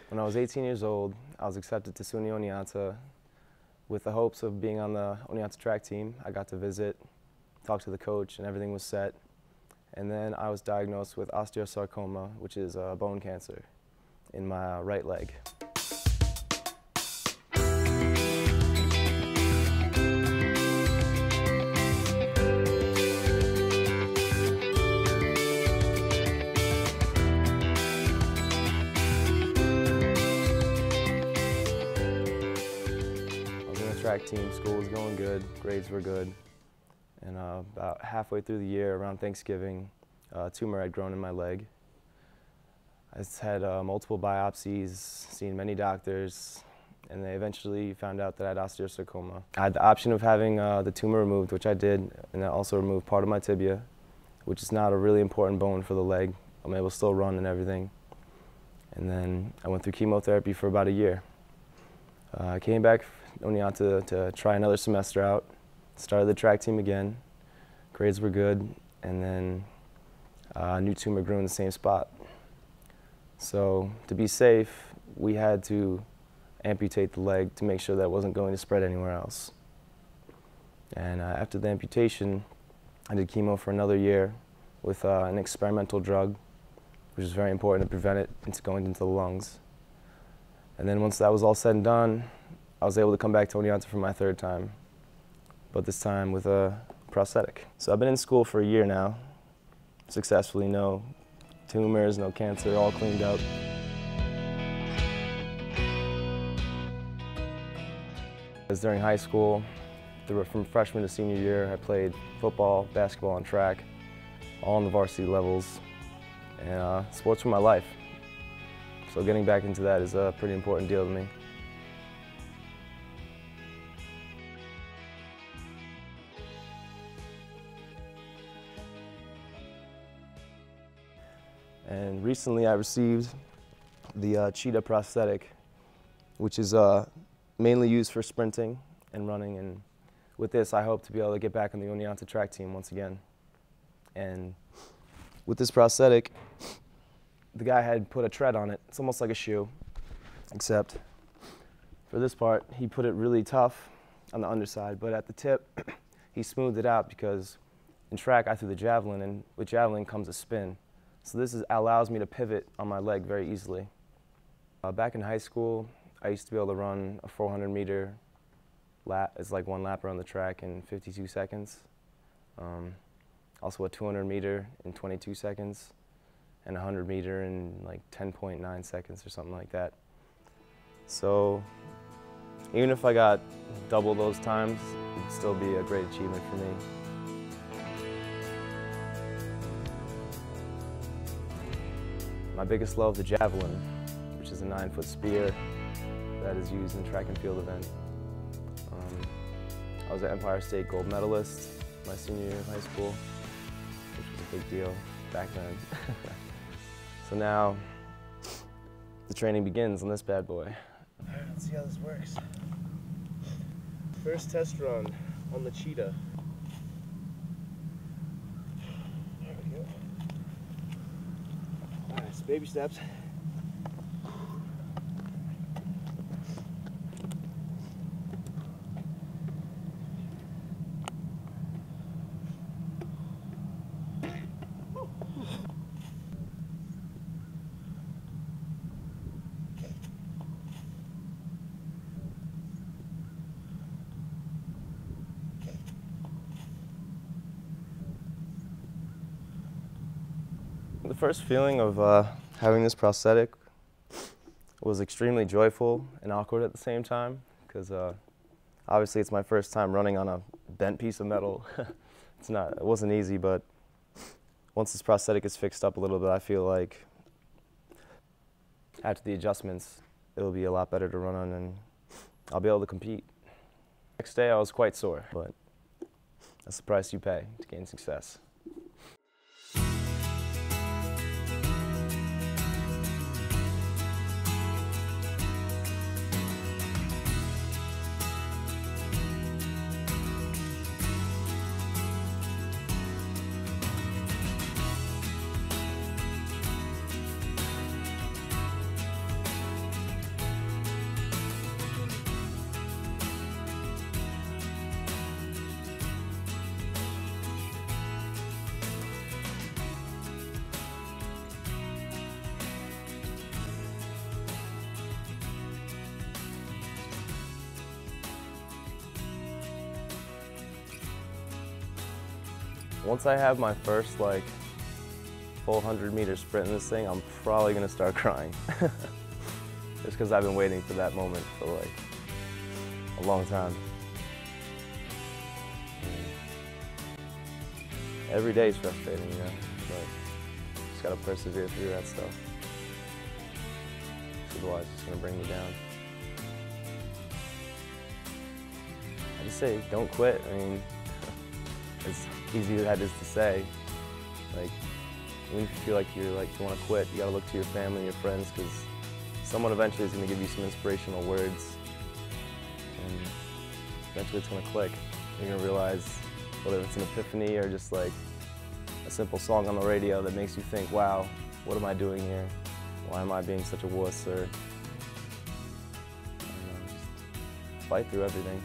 When I was 18 years old, I was accepted to SUNY Oneonta with the hopes of being on the Oneonta track team. I got to visit, talk to the coach, and everything was set. And then I was diagnosed with osteosarcoma, which is bone cancer, in my right leg. Track team, school was going good, grades were good, and about halfway through the year, around Thanksgiving, a tumor had grown in my leg. I had multiple biopsies, seen many doctors, and they eventually found out that I had osteosarcoma. I had the option of having the tumor removed, which I did, and I also removed part of my tibia, which is not a really important bone for the leg. I'm able to still run and everything. And then I went through chemotherapy for about a year. I came back Oneonta to try another semester out, started the track team again, grades were good, and then a new tumor grew in the same spot. So to be safe, we had to amputate the leg to make sure that it wasn't going to spread anywhere else. And after the amputation, I did chemo for another year with an experimental drug, which is very important to prevent it from going into the lungs. And then once that was all said and done, I was able to come back to Oneonta for my third time, but this time with a prosthetic. So I've been in school for a year now, successfully, no tumors, no cancer, all cleaned up. During high school, from freshman to senior year, I played football, basketball, and track, all on the varsity levels, and sports were my life. So getting back into that is a pretty important deal to me. And recently I received the Cheetah prosthetic, which is mainly used for sprinting and running. And with this, I hope to be able to get back on the Oneonta track team once again. And with this prosthetic, the guy had put a tread on it. It's almost like a shoe, except for this part, he put it really tough on the underside, but at the tip, he smoothed it out because in track, I threw the javelin, and with javelin comes a spin. So this allows me to pivot on my leg very easily. Back in high school, I used to be able to run a 400-meter lap. It's like one lap around the track in 52 seconds. Also a 200-meter in 22 seconds. And a 100-meter in like 10.9 seconds or something like that. So even if I got double those times, it'd still be a great achievement for me. My biggest love, the javelin, which is a 9-foot spear that is used in track and field event. I was an Empire State gold medalist my senior year of high school, which was a big deal back then. So now, the training begins on this bad boy. All right, let's see how this works. First test run on the Cheetah. There we go. All right, so baby steps. The first feeling of having this prosthetic was extremely joyful and awkward at the same time, because obviously it's my first time running on a bent piece of metal. It wasn't easy, but once this prosthetic is fixed up a little bit, I feel like after the adjustments, it'll be a lot better to run on and I'll be able to compete. Next day I was quite sore, but that's the price you pay to gain success. Once I have my first like full 100-meter sprint in this thing, I'm probably gonna start crying. Just because I've been waiting for that moment for like a long time. Every day is frustrating, you know, but just gotta persevere through that stuff. Otherwise, it's gonna bring me down. I just say, don't quit. I mean, as easy as that is to say, like, even if you feel like you want to quit, you gotta look to your family and your friends, because someone eventually is gonna give you some inspirational words, and eventually it's gonna click. You're gonna realize, whether it's an epiphany or just like a simple song on the radio that makes you think, wow, what am I doing here? Why am I being such a wuss? Or, I don't know, just fight through everything.